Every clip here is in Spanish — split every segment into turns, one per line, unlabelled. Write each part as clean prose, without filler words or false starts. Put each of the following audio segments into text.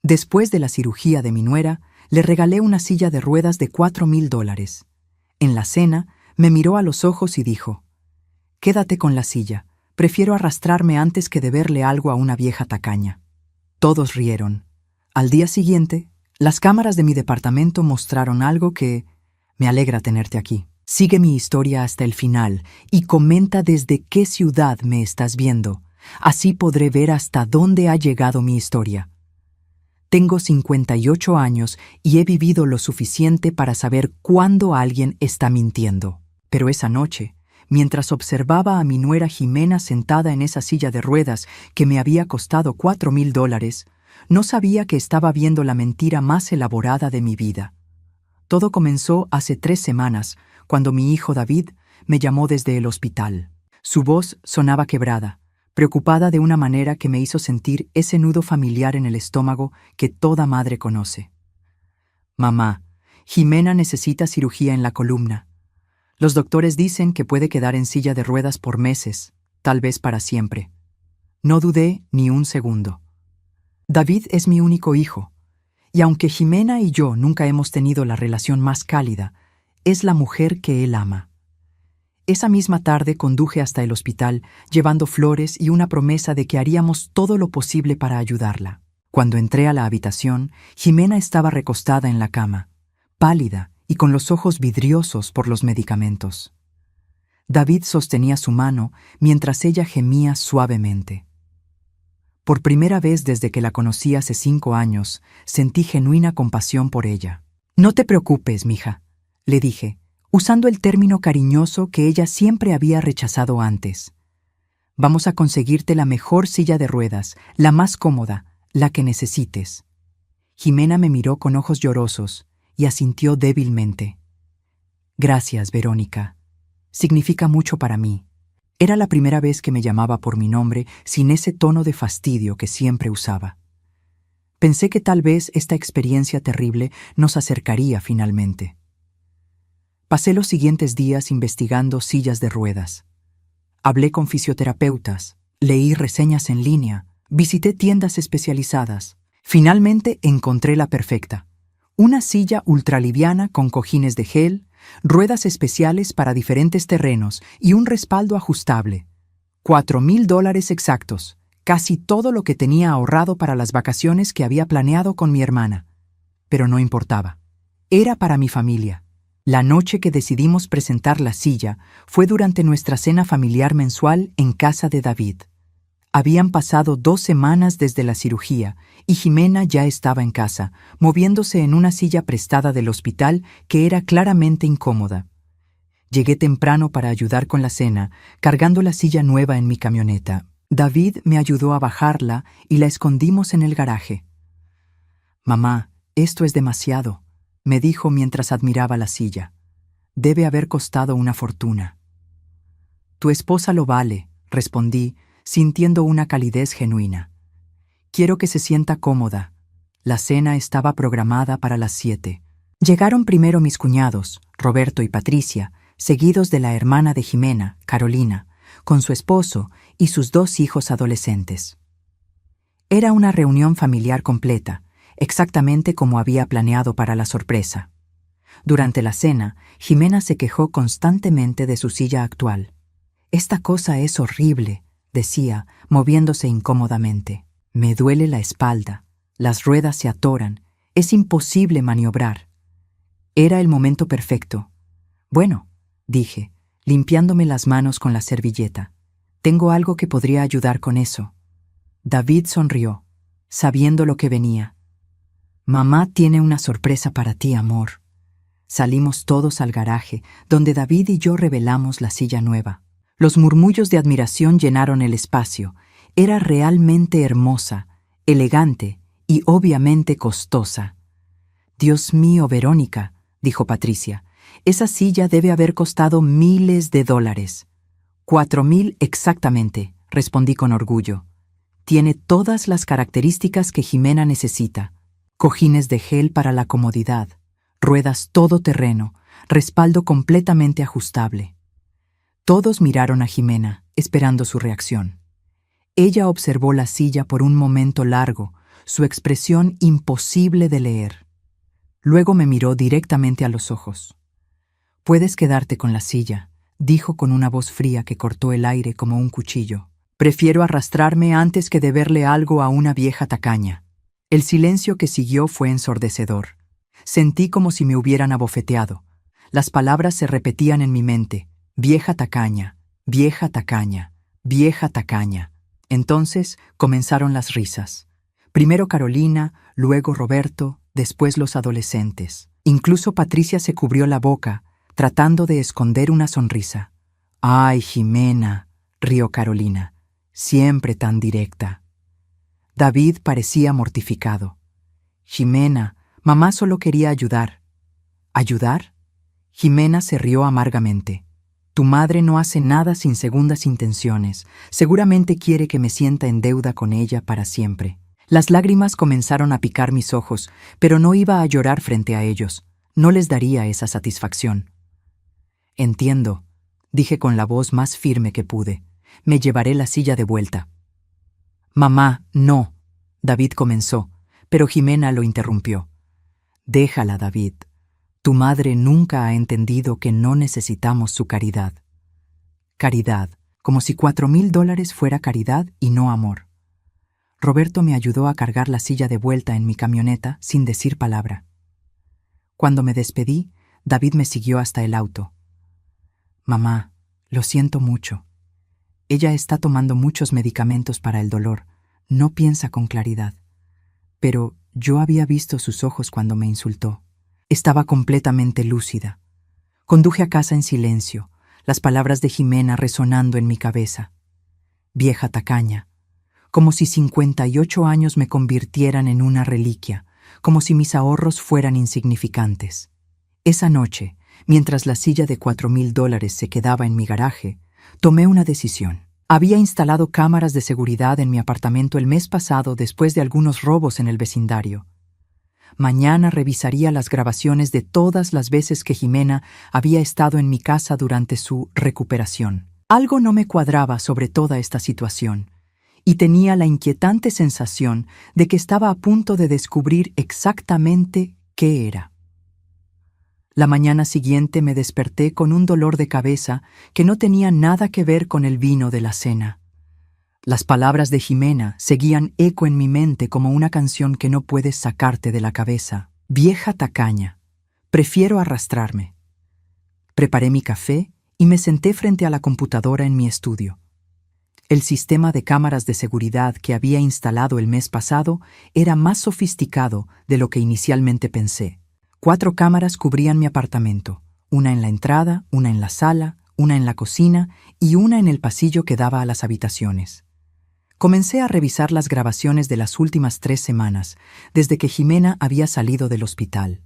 Después de la cirugía de mi nuera, le regalé una silla de ruedas de $4,000. En la cena, me miró a los ojos y dijo: «Quédate con la silla. Prefiero arrastrarme antes que deberle algo a una vieja tacaña». Todos rieron. Al día siguiente, las cámaras de mi departamento mostraron algo que... Me alegra tenerte aquí. Sigue mi historia hasta el final y comenta desde qué ciudad me estás viendo. Así podré ver hasta dónde ha llegado mi historia. Tengo 58 años y he vivido lo suficiente para saber cuándo alguien está mintiendo. Pero esa noche, mientras observaba a mi nuera Jimena sentada en esa silla de ruedas que me había costado $4,000, no sabía que estaba viendo la mentira más elaborada de mi vida. Todo comenzó hace 3 semanas, cuando mi hijo David me llamó desde el hospital. Su voz sonaba quebrada, preocupada de una manera que me hizo sentir ese nudo familiar en el estómago que toda madre conoce. «Mamá, Jimena necesita cirugía en la columna. Los doctores dicen que puede quedar en silla de ruedas por meses, tal vez para siempre». No dudé ni un segundo. David es mi único hijo, y aunque Jimena y yo nunca hemos tenido la relación más cálida, es la mujer que él ama. Esa misma tarde conduje hasta el hospital, llevando flores y una promesa de que haríamos todo lo posible para ayudarla. Cuando entré a la habitación, Jimena estaba recostada en la cama, pálida y con los ojos vidriosos por los medicamentos. David sostenía su mano mientras ella gemía suavemente. Por primera vez desde que la conocí hace 5 años, sentí genuina compasión por ella. «No te preocupes, mija», le dije, usando el término cariñoso que ella siempre había rechazado antes. «Vamos a conseguirte la mejor silla de ruedas, la más cómoda, la que necesites». Jimena me miró con ojos llorosos y asintió débilmente. «Gracias, Verónica. Significa mucho para mí». Era la primera vez que me llamaba por mi nombre sin ese tono de fastidio que siempre usaba. Pensé que tal vez esta experiencia terrible nos acercaría finalmente. Pasé los siguientes días investigando sillas de ruedas. Hablé con fisioterapeutas, leí reseñas en línea, visité tiendas especializadas. Finalmente encontré la perfecta. Una silla ultraliviana con cojines de gel, ruedas especiales para diferentes terrenos y un respaldo ajustable. $4,000 exactos, casi todo lo que tenía ahorrado para las vacaciones que había planeado con mi hermana. Pero no importaba. Era para mi familia. La noche que decidimos presentar la silla fue durante nuestra cena familiar mensual en casa de David. Habían pasado 2 semanas desde la cirugía y Jimena ya estaba en casa, moviéndose en una silla prestada del hospital que era claramente incómoda. Llegué temprano para ayudar con la cena, cargando la silla nueva en mi camioneta. David me ayudó a bajarla y la escondimos en el garaje. «Mamá, esto es demasiado», me dijo mientras admiraba la silla. «Debe haber costado una fortuna». «Tu esposa lo vale», respondí, sintiendo una calidez genuina. «Quiero que se sienta cómoda». La cena estaba programada para las 7. Llegaron primero mis cuñados, Roberto y Patricia, seguidos de la hermana de Jimena, Carolina, con su esposo y sus 2 hijos adolescentes. Era una reunión familiar completa, exactamente como había planeado para la sorpresa. Durante la cena, Jimena se quejó constantemente de su silla actual. «Esta cosa es horrible», decía, moviéndose incómodamente. «Me duele la espalda, las ruedas se atoran, es imposible maniobrar». Era el momento perfecto. «Bueno», dije, limpiándome las manos con la servilleta, «tengo algo que podría ayudar con eso». David sonrió, sabiendo lo que venía. «Mamá tiene una sorpresa para ti, amor». Salimos todos al garaje, donde David y yo revelamos la silla nueva. Los murmullos de admiración llenaron el espacio. Era realmente hermosa, elegante y obviamente costosa. «Dios mío, Verónica», dijo Patricia, «esa silla debe haber costado miles de dólares». «4,000 exactamente», respondí con orgullo. «Tiene todas las características que Jimena necesita. Cojines de gel para la comodidad, ruedas todoterreno, respaldo completamente ajustable». Todos miraron a Jimena, esperando su reacción. Ella observó la silla por un momento largo, su expresión imposible de leer. Luego me miró directamente a los ojos. «Puedes quedarte con la silla», dijo con una voz fría que cortó el aire como un cuchillo. «Prefiero arrastrarme antes que deberle algo a una vieja tacaña». El silencio que siguió fue ensordecedor. Sentí como si me hubieran abofeteado. Las palabras se repetían en mi mente: vieja tacaña, vieja tacaña, vieja tacaña. Entonces comenzaron las risas. Primero Carolina, luego Roberto, después los adolescentes. Incluso Patricia se cubrió la boca, tratando de esconder una sonrisa. «Ay, Jimena», rió Carolina, «siempre tan directa». David parecía mortificado. «Jimena, mamá solo quería ayudar». «¿Ayudar?». Jimena se rió amargamente. «Tu madre no hace nada sin segundas intenciones. Seguramente quiere que me sienta en deuda con ella para siempre». Las lágrimas comenzaron a picar mis ojos, pero no iba a llorar frente a ellos. No les daría esa satisfacción. «Entiendo», dije con la voz más firme que pude. «Me llevaré la silla de vuelta». «Mamá, no», David comenzó, pero Jimena lo interrumpió. «Déjala, David. Tu madre nunca ha entendido que no necesitamos su caridad». Caridad, como si $4,000 fuera caridad y no amor. Roberto me ayudó a cargar la silla de vuelta en mi camioneta sin decir palabra. Cuando me despedí, David me siguió hasta el auto. «Mamá, lo siento mucho. Ella está tomando muchos medicamentos para el dolor. No piensa con claridad. Pero yo había visto sus ojos cuando me insultó. Estaba completamente lúcida. Conduje a casa en silencio, las palabras de Jimena resonando en mi cabeza. Vieja tacaña. Como si 58 años me convirtieran en una reliquia, como si mis ahorros fueran insignificantes. Esa noche, mientras la silla de $4,000 se quedaba en mi garaje, tomé una decisión. Había instalado cámaras de seguridad en mi apartamento el mes pasado después de algunos robos en el vecindario. Mañana revisaría las grabaciones de todas las veces que Jimena había estado en mi casa durante su recuperación. Algo no me cuadraba sobre toda esta situación, y tenía la inquietante sensación de que estaba a punto de descubrir exactamente qué era. La mañana siguiente me desperté con un dolor de cabeza que no tenía nada que ver con el vino de la cena. Las palabras de Jimena seguían eco en mi mente como una canción que no puedes sacarte de la cabeza. Vieja tacaña. Prefiero arrastrarme. Preparé mi café y me senté frente a la computadora en mi estudio. El sistema de cámaras de seguridad que había instalado el mes pasado era más sofisticado de lo que inicialmente pensé. 4 cámaras cubrían mi apartamento, una en la entrada, una en la sala, una en la cocina y una en el pasillo que daba a las habitaciones. Comencé a revisar las grabaciones de las últimas 3 semanas, desde que Jimena había salido del hospital.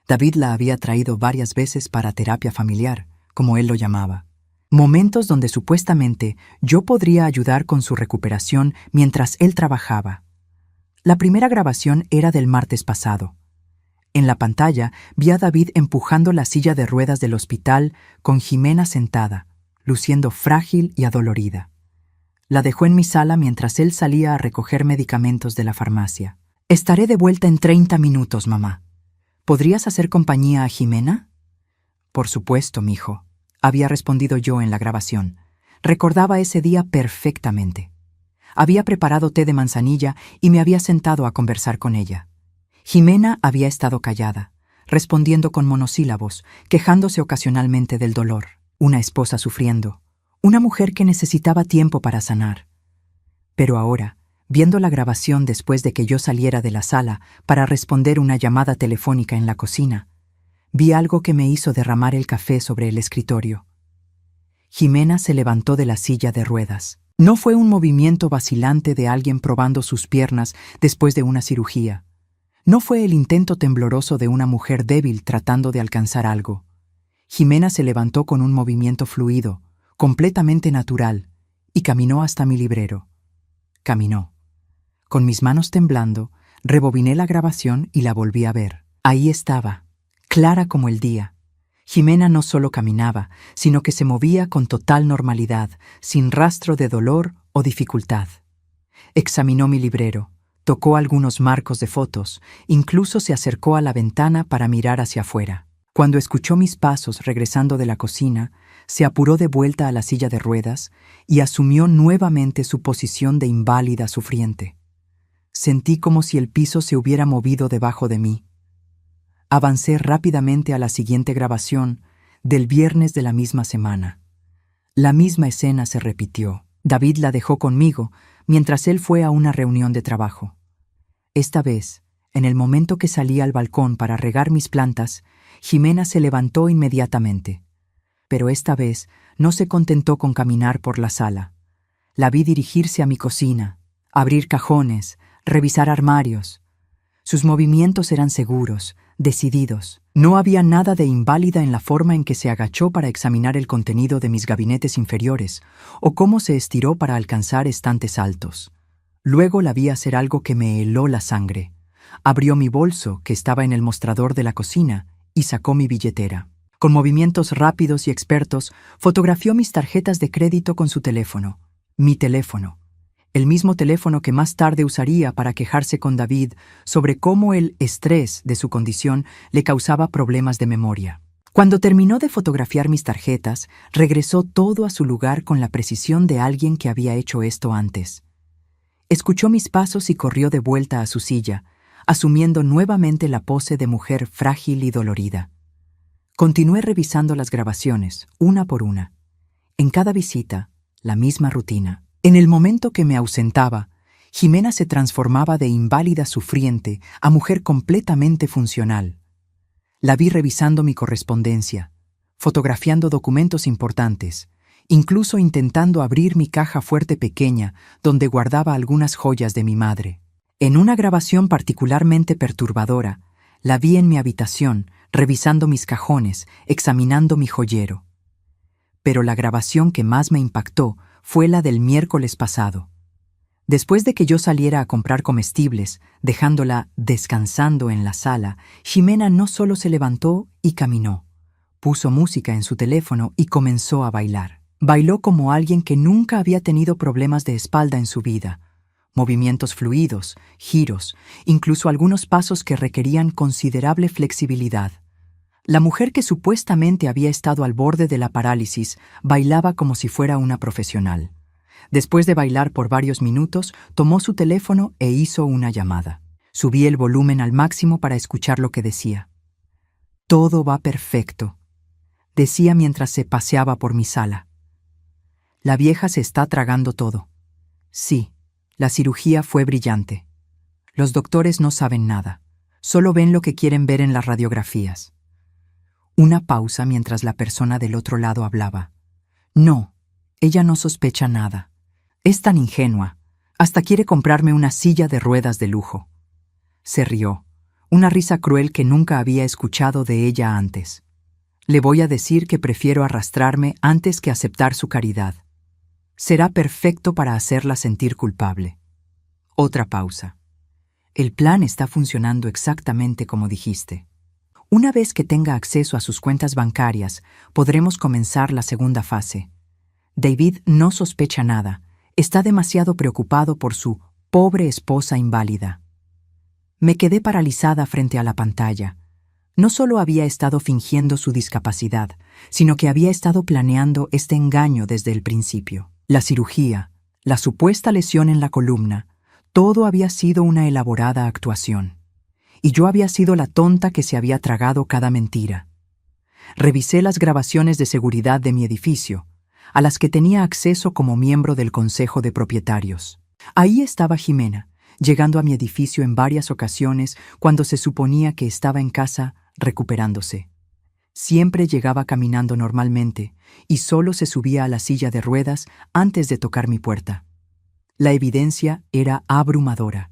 David la había traído varias veces para terapia familiar, como él lo llamaba. Momentos donde supuestamente yo podría ayudar con su recuperación mientras él trabajaba. La primera grabación era del martes pasado. En la pantalla vi a David empujando la silla de ruedas del hospital con Jimena sentada, luciendo frágil y adolorida. La dejó en mi sala mientras él salía a recoger medicamentos de la farmacia. «Estaré de vuelta en 30 minutos, mamá. ¿Podrías hacer compañía a Jimena?» «Por supuesto, mijo», había respondido yo en la grabación. Recordaba ese día perfectamente. Había preparado té de manzanilla y me había sentado a conversar con ella. Jimena había estado callada, respondiendo con monosílabos, quejándose ocasionalmente del dolor. Una esposa sufriendo, una mujer que necesitaba tiempo para sanar. Pero ahora, viendo la grabación después de que yo saliera de la sala para responder una llamada telefónica en la cocina, vi algo que me hizo derramar el café sobre el escritorio. Jimena se levantó de la silla de ruedas. No fue un movimiento vacilante de alguien probando sus piernas después de una cirugía. No fue el intento tembloroso de una mujer débil tratando de alcanzar algo. Jimena se levantó con un movimiento fluido, completamente natural, y caminó hasta mi librero. Caminó. Con mis manos temblando, rebobiné la grabación y la volví a ver. Ahí estaba, clara como el día. Jimena no solo caminaba, sino que se movía con total normalidad, sin rastro de dolor o dificultad. Examinó mi librero, Tocó algunos marcos de fotos, incluso se acercó a la ventana para mirar hacia afuera. Cuando escuchó mis pasos regresando de la cocina, se apuró de vuelta a la silla de ruedas y asumió nuevamente su posición de inválida sufriente. Sentí como si el piso se hubiera movido debajo de mí. Avancé rápidamente a la siguiente grabación, del viernes de la misma semana. La misma escena se repitió. David la dejó conmigo mientras él fue a una reunión de trabajo. Esta vez, en el momento que salí al balcón para regar mis plantas, Jimena se levantó inmediatamente. Pero esta vez no se contentó con caminar por la sala. La vi dirigirse a mi cocina, abrir cajones, revisar armarios. Sus movimientos eran seguros, decididos. No había nada de inválida en la forma en que se agachó para examinar el contenido de mis gabinetes inferiores o cómo se estiró para alcanzar estantes altos. Luego la vi hacer algo que me heló la sangre. Abrió mi bolso, que estaba en el mostrador de la cocina, y sacó mi billetera. Con movimientos rápidos y expertos, fotografió mis tarjetas de crédito con su teléfono. Mi teléfono. El mismo teléfono que más tarde usaría para quejarse con David sobre cómo el estrés de su condición le causaba problemas de memoria. Cuando terminó de fotografiar mis tarjetas, regresó todo a su lugar con la precisión de alguien que había hecho esto antes. Escuchó mis pasos y corrió de vuelta a su silla, asumiendo nuevamente la pose de mujer frágil y dolorida. Continué revisando las grabaciones, una por una. En cada visita, la misma rutina. En el momento que me ausentaba, Jimena se transformaba de inválida sufriente a mujer completamente funcional. La vi revisando mi correspondencia, fotografiando documentos importantes, incluso intentando abrir mi caja fuerte pequeña donde guardaba algunas joyas de mi madre. En una grabación particularmente perturbadora, la vi en mi habitación, revisando mis cajones, examinando mi joyero. Pero la grabación que más me impactó fue la del miércoles pasado. Después de que yo saliera a comprar comestibles, dejándola descansando en la sala, Jimena no solo se levantó y caminó, puso música en su teléfono y comenzó a bailar. Bailó como alguien que nunca había tenido problemas de espalda en su vida. Movimientos fluidos, giros, incluso algunos pasos que requerían considerable flexibilidad. La mujer que supuestamente había estado al borde de la parálisis bailaba como si fuera una profesional. Después de bailar por varios minutos, tomó su teléfono e hizo una llamada. Subí el volumen al máximo para escuchar lo que decía. «Todo va perfecto», decía mientras se paseaba por mi sala. «La vieja se está tragando todo. Sí, la cirugía fue brillante. Los doctores no saben nada, solo ven lo que quieren ver en las radiografías». Una pausa mientras la persona del otro lado hablaba. «No, ella no sospecha nada. Es tan ingenua. Hasta quiere comprarme una silla de ruedas de lujo». Se rió, una risa cruel que nunca había escuchado de ella antes. «Le voy a decir que prefiero arrastrarme antes que aceptar su caridad. Será perfecto para hacerla sentir culpable». Otra pausa. «El plan está funcionando exactamente como dijiste. Una vez que tenga acceso a sus cuentas bancarias, podremos comenzar la segunda fase. David no sospecha nada, está demasiado preocupado por su pobre esposa inválida». Me quedé paralizada frente a la pantalla. No solo había estado fingiendo su discapacidad, sino que había estado planeando este engaño desde el principio. La cirugía, la supuesta lesión en la columna, todo había sido una elaborada actuación. Y yo había sido la tonta que se había tragado cada mentira. Revisé las grabaciones de seguridad de mi edificio, a las que tenía acceso como miembro del consejo de propietarios. Ahí estaba Jimena, llegando a mi edificio en varias ocasiones cuando se suponía que estaba en casa recuperándose. Siempre llegaba caminando normalmente y solo se subía a la silla de ruedas antes de tocar mi puerta. La evidencia era abrumadora.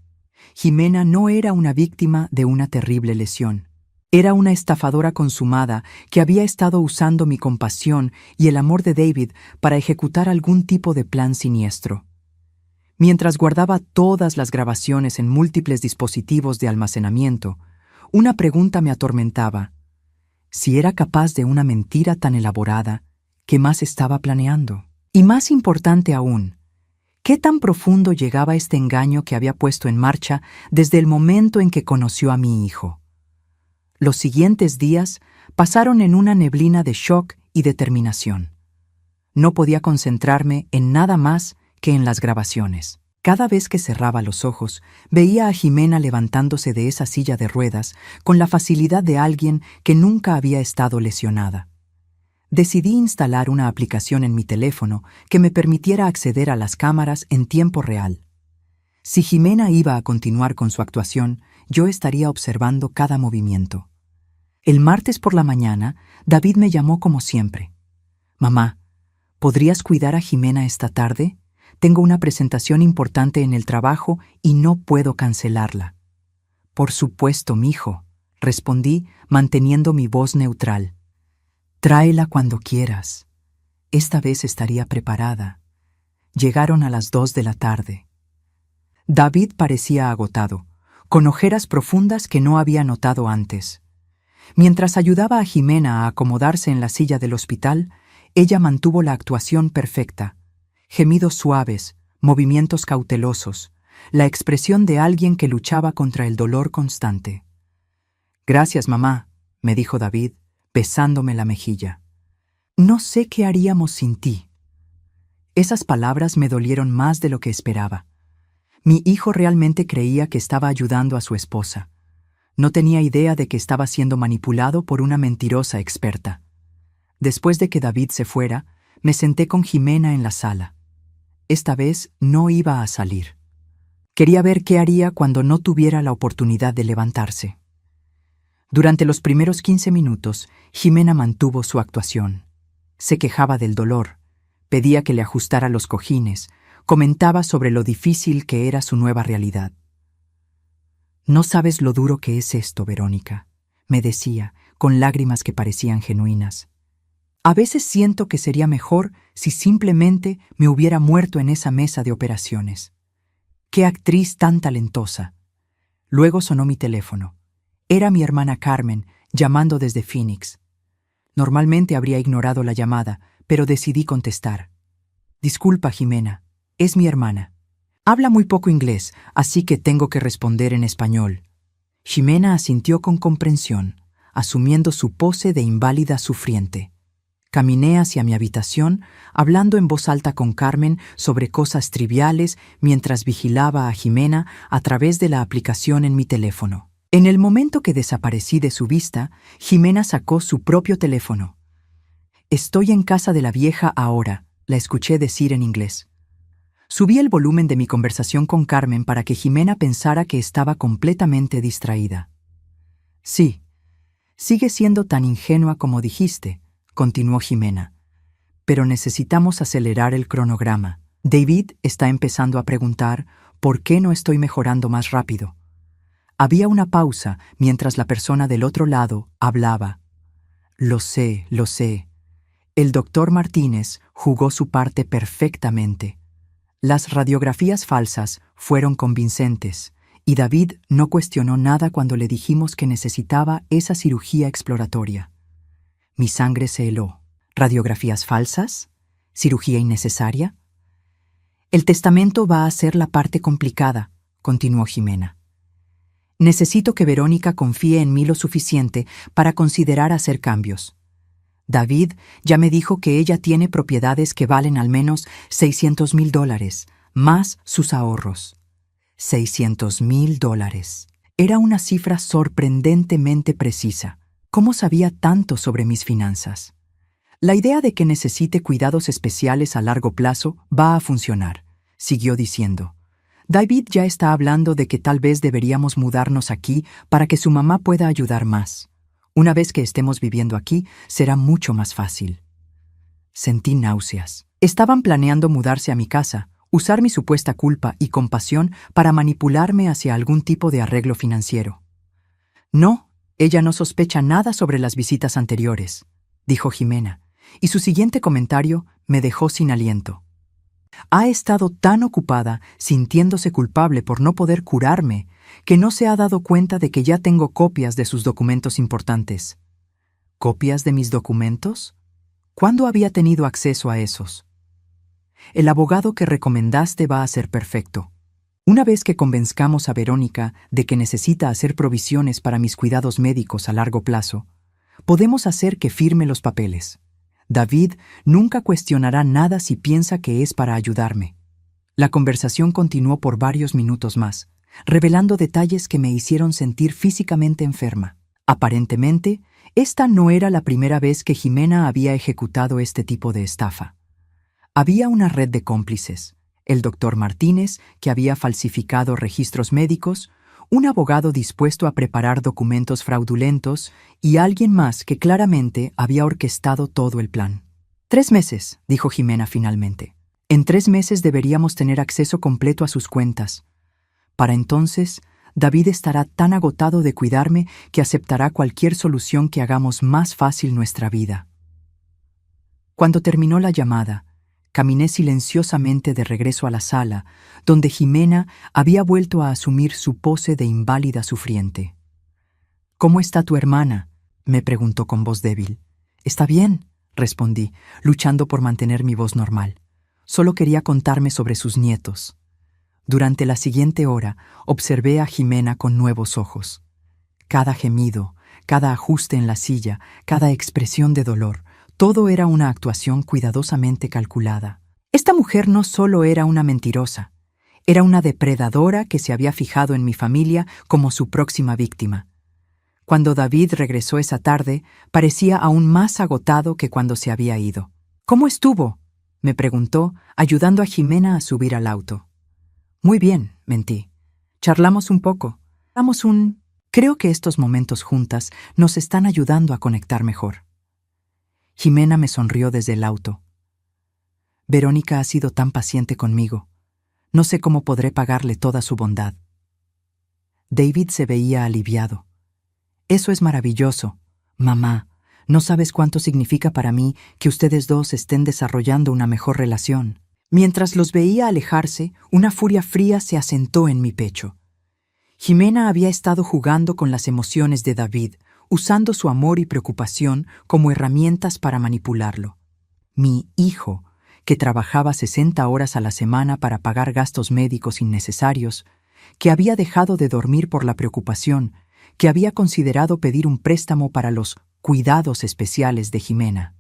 Jimena no era una víctima de una terrible lesión. Era una estafadora consumada que había estado usando mi compasión y el amor de David para ejecutar algún tipo de plan siniestro. Mientras guardaba todas las grabaciones en múltiples dispositivos de almacenamiento, una pregunta me atormentaba. Si era capaz de una mentira tan elaborada, ¿qué más estaba planeando? Y más importante aún, ¿Qué tan profundo llegaba este engaño que había puesto en marcha desde el momento en que conoció a mi hijo? Los siguientes días pasaron en una neblina de shock y determinación. No podía concentrarme en nada más que en las grabaciones. Cada vez que cerraba los ojos, veía a Jimena levantándose de esa silla de ruedas con la facilidad de alguien que nunca había estado lesionada. Decidí instalar una aplicación en mi teléfono que me permitiera acceder a las cámaras en tiempo real. Si Jimena iba a continuar con su actuación, yo estaría observando cada movimiento. El martes por la mañana, David me llamó como siempre. «Mamá, ¿podrías cuidar a Jimena esta tarde? Tengo una presentación importante en el trabajo y no puedo cancelarla». «Por supuesto, mijo», respondí, manteniendo mi voz neutral. «Tráela cuando quieras. Esta vez estaría preparada». Llegaron a las 2 de la tarde. David parecía agotado, con ojeras profundas que no había notado antes. Mientras ayudaba a Jimena a acomodarse en la silla del hospital, ella mantuvo la actuación perfecta. Gemidos suaves, movimientos cautelosos, la expresión de alguien que luchaba contra el dolor constante. «Gracias, mamá», me dijo David, besándome la mejilla. «No sé qué haríamos sin ti». Esas palabras me dolieron más de lo que esperaba. Mi hijo realmente creía que estaba ayudando a su esposa. No tenía idea de que estaba siendo manipulado por una mentirosa experta. Después de que David se fuera, me senté con Jimena en la sala. Esta vez no iba a salir. Quería ver qué haría cuando no tuviera la oportunidad de levantarse. Durante los primeros 15 minutos, Jimena mantuvo su actuación. Se quejaba del dolor, pedía que le ajustara los cojines, comentaba sobre lo difícil que era su nueva realidad. «No sabes lo duro que es esto, Verónica», me decía, con lágrimas que parecían genuinas. «A veces siento que sería mejor si simplemente me hubiera muerto en esa mesa de operaciones. ¡Qué actriz tan talentosa!». Luego sonó mi teléfono. Era mi hermana Carmen, llamando desde Phoenix. Normalmente habría ignorado la llamada, pero decidí contestar. «Disculpa, Jimena, es mi hermana. Habla muy poco inglés, así que tengo que responder en español». Jimena asintió con comprensión, asumiendo su pose de inválida sufriente. Caminé hacia mi habitación, hablando en voz alta con Carmen sobre cosas triviales mientras vigilaba a Jimena a través de la aplicación en mi teléfono. En el momento que desaparecí de su vista, Jimena sacó su propio teléfono. «Estoy en casa de la vieja ahora», la escuché decir en inglés. Subí el volumen de mi conversación con Carmen para que Jimena pensara que estaba completamente distraída. «Sí, sigue siendo tan ingenua como dijiste», continuó Jimena. «Pero necesitamos acelerar el cronograma. David está empezando a preguntar por qué no estoy mejorando más rápido». Había una pausa mientras la persona del otro lado hablaba. «Lo sé, lo sé. El doctor Martínez jugó su parte perfectamente. Las radiografías falsas fueron convincentes, y David no cuestionó nada cuando le dijimos que necesitaba esa cirugía exploratoria». Mi sangre se heló. ¿Radiografías falsas? ¿Cirugía innecesaria? «El testamento va a ser la parte complicada», continuó Jimena. «Necesito que Verónica confíe en mí lo suficiente para considerar hacer cambios. David ya me dijo que ella tiene propiedades que valen al menos $600,000, más sus ahorros». $600,000. Era una cifra sorprendentemente precisa. ¿Cómo sabía tanto sobre mis finanzas? «La idea de que necesite cuidados especiales a largo plazo va a funcionar», siguió diciendo. «David ya está hablando de que tal vez deberíamos mudarnos aquí para que su mamá pueda ayudar más. Una vez que estemos viviendo aquí, será mucho más fácil». Sentí náuseas. Estaban planeando mudarse a mi casa, usar mi supuesta culpa y compasión para manipularme hacia algún tipo de arreglo financiero. «No, ella no sospecha nada sobre las visitas anteriores», dijo Jimena, y su siguiente comentario me dejó sin aliento. «Ha estado tan ocupada sintiéndose culpable por no poder curarme que no se ha dado cuenta de que ya tengo copias de sus documentos importantes». ¿Copias de mis documentos? ¿Cuándo había tenido acceso a esos? El abogado que recomendaste va a ser perfecto. Una vez que convenzcamos a Verónica de que necesita hacer provisiones para mis cuidados médicos a largo plazo, podemos hacer que firme los papeles. David nunca cuestionará nada si piensa que es para ayudarme. La conversación continuó por varios minutos más, revelando detalles que me hicieron sentir físicamente enferma. Aparentemente, esta no era la primera vez que Jimena había ejecutado este tipo de estafa. Había una red de cómplices: el doctor Martínez, que había falsificado registros médicos, un abogado dispuesto a preparar documentos fraudulentos y alguien más que claramente había orquestado todo el plan. 3 meses, dijo Jimena finalmente. En 3 meses deberíamos tener acceso completo a sus cuentas. Para entonces, David estará tan agotado de cuidarme que aceptará cualquier solución que hagamos más fácil nuestra vida. Cuando terminó la llamada, caminé silenciosamente de regreso a la sala, donde Jimena había vuelto a asumir su pose de inválida sufriente. «¿Cómo está tu hermana?», me preguntó con voz débil. «Está bien», respondí, luchando por mantener mi voz normal. Solo quería contarme sobre sus nietos. Durante la siguiente hora, observé a Jimena con nuevos ojos. Cada gemido, cada ajuste en la silla, cada expresión de dolor, todo era una actuación cuidadosamente calculada. Esta mujer no solo era una mentirosa, era una depredadora que se había fijado en mi familia como su próxima víctima. Cuando David regresó esa tarde, parecía aún más agotado que cuando se había ido. «¿Cómo estuvo?», me preguntó, ayudando a Jimena a subir al auto. «Muy bien», mentí. «Charlamos un poco. Creo que estos momentos juntas nos están ayudando a conectar mejor». Jimena me sonrió desde el auto. «Verónica ha sido tan paciente conmigo. No sé cómo podré pagarle toda su bondad». David se veía aliviado. «Eso es maravilloso. Mamá, no sabes cuánto significa para mí que ustedes dos estén desarrollando una mejor relación». Mientras los veía alejarse, una furia fría se asentó en mi pecho. Jimena había estado jugando con las emociones de David, usando su amor y preocupación como herramientas para manipularlo. Mi hijo, que trabajaba 60 horas a la semana para pagar gastos médicos innecesarios, que había dejado de dormir por la preocupación, que había considerado pedir un préstamo para los cuidados especiales de Jimena.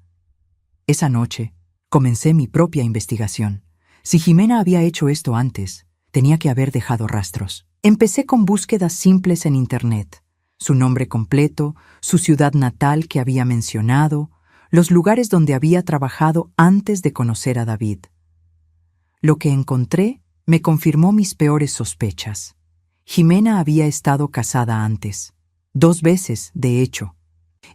Esa noche, comencé mi propia investigación. Si Jimena había hecho esto antes, tenía que haber dejado rastros. Empecé con búsquedas simples en Internet: su nombre completo, su ciudad natal que había mencionado, los lugares donde había trabajado antes de conocer a David. Lo que encontré me confirmó mis peores sospechas. Jimena había estado casada antes, 2 veces, de hecho.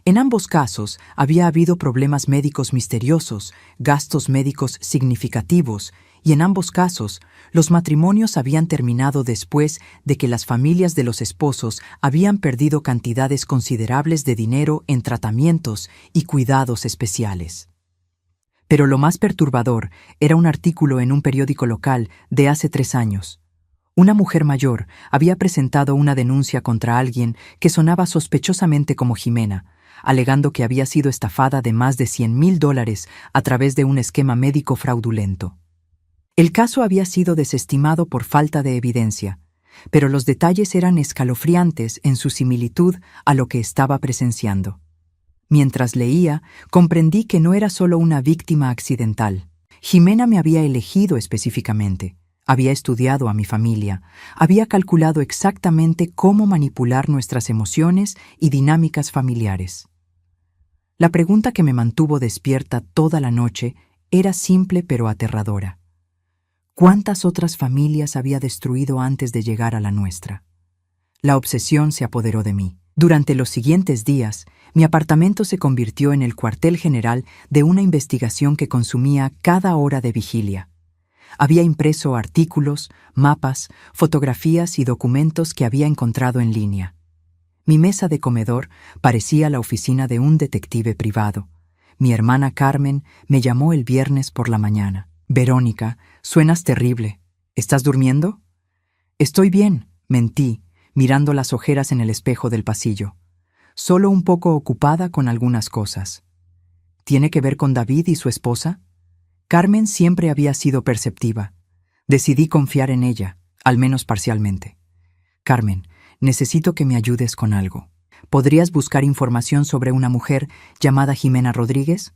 En ambos casos había habido problemas médicos misteriosos, gastos médicos significativos, y en ambos casos los matrimonios habían terminado después de que las familias de los esposos habían perdido cantidades considerables de dinero en tratamientos y cuidados especiales. Pero lo más perturbador era un artículo en un periódico local de hace 3 años. Una mujer mayor había presentado una denuncia contra alguien que sonaba sospechosamente como Jimena, alegando que había sido estafada de más de $100,000 a través de un esquema médico fraudulento. El caso había sido desestimado por falta de evidencia, pero los detalles eran escalofriantes en su similitud a lo que estaba presenciando. Mientras leía, comprendí que no era solo una víctima accidental. Jimena me había elegido específicamente, había estudiado a mi familia, había calculado exactamente cómo manipular nuestras emociones y dinámicas familiares. La pregunta que me mantuvo despierta toda la noche era simple pero aterradora. ¿Cuántas otras familias había destruido antes de llegar a la nuestra? La obsesión se apoderó de mí. Durante los siguientes días, mi apartamento se convirtió en el cuartel general de una investigación que consumía cada hora de vigilia. Había impreso artículos, mapas, fotografías y documentos que había encontrado en línea. Mi mesa de comedor parecía la oficina de un detective privado. Mi hermana Carmen me llamó el viernes por la mañana. «Verónica, suenas terrible. ¿Estás durmiendo?» «Estoy bien», mentí, mirando las ojeras en el espejo del pasillo. «Solo un poco ocupada con algunas cosas». «¿Tiene que ver con David y su esposa?» Carmen siempre había sido perceptiva. Decidí confiar en ella, al menos parcialmente. Carmen, necesito que me ayudes con algo. ¿Podrías buscar información sobre una mujer llamada Jimena Rodríguez?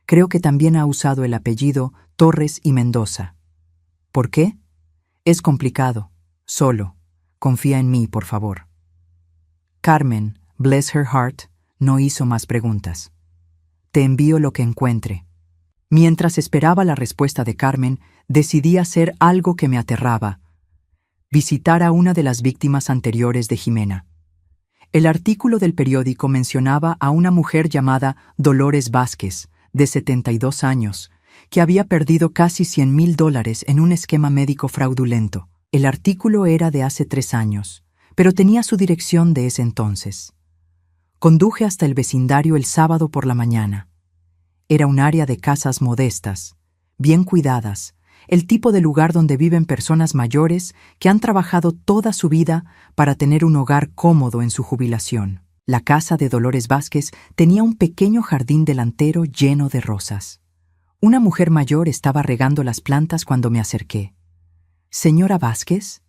Creo que también ha usado el apellido Torres y Mendoza. ¿Por qué? Es complicado. Solo. Confía en mí, por favor. Carmen, bless her heart, no hizo más preguntas. Te envío lo que encuentre. Mientras esperaba la respuesta de Carmen, decidí hacer algo que me aterraba: visitar a una de las víctimas anteriores de Jimena. El artículo del periódico mencionaba a una mujer llamada Dolores Vázquez, de 72 años, que había perdido casi $100,000 en un esquema médico fraudulento. El artículo era de hace 3 años, pero tenía su dirección de ese entonces. Conduje hasta el vecindario el sábado por la mañana. Era un área de casas modestas, bien cuidadas, el tipo de lugar donde viven personas mayores que han trabajado toda su vida para tener un hogar cómodo en su jubilación. La casa de Dolores Vázquez tenía un pequeño jardín delantero lleno de rosas. Una mujer mayor estaba regando las plantas cuando me acerqué. «¿Señora Vázquez?»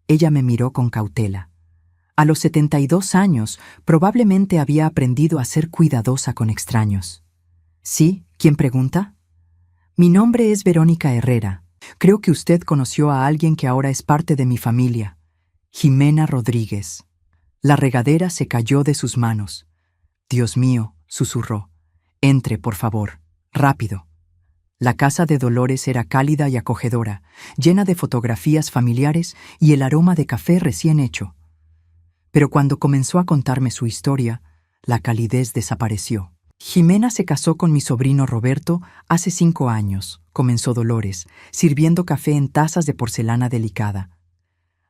Ella me miró con cautela. A los 72 años, probablemente había aprendido a ser cuidadosa con extraños. «¿Sí? ¿Quién pregunta?» «Mi nombre es Verónica Herrera. Creo que usted conoció a alguien que ahora es parte de mi familia. Jimena Rodríguez». La regadera se cayó de sus manos. «Dios mío», susurró. «Entre, por favor. Rápido». La casa de Dolores era cálida y acogedora, llena de fotografías familiares y el aroma de café recién hecho. Pero cuando comenzó a contarme su historia, la calidez desapareció. «Jimena se casó con mi sobrino Roberto hace 5 años», comenzó Dolores, sirviendo café en tazas de porcelana delicada.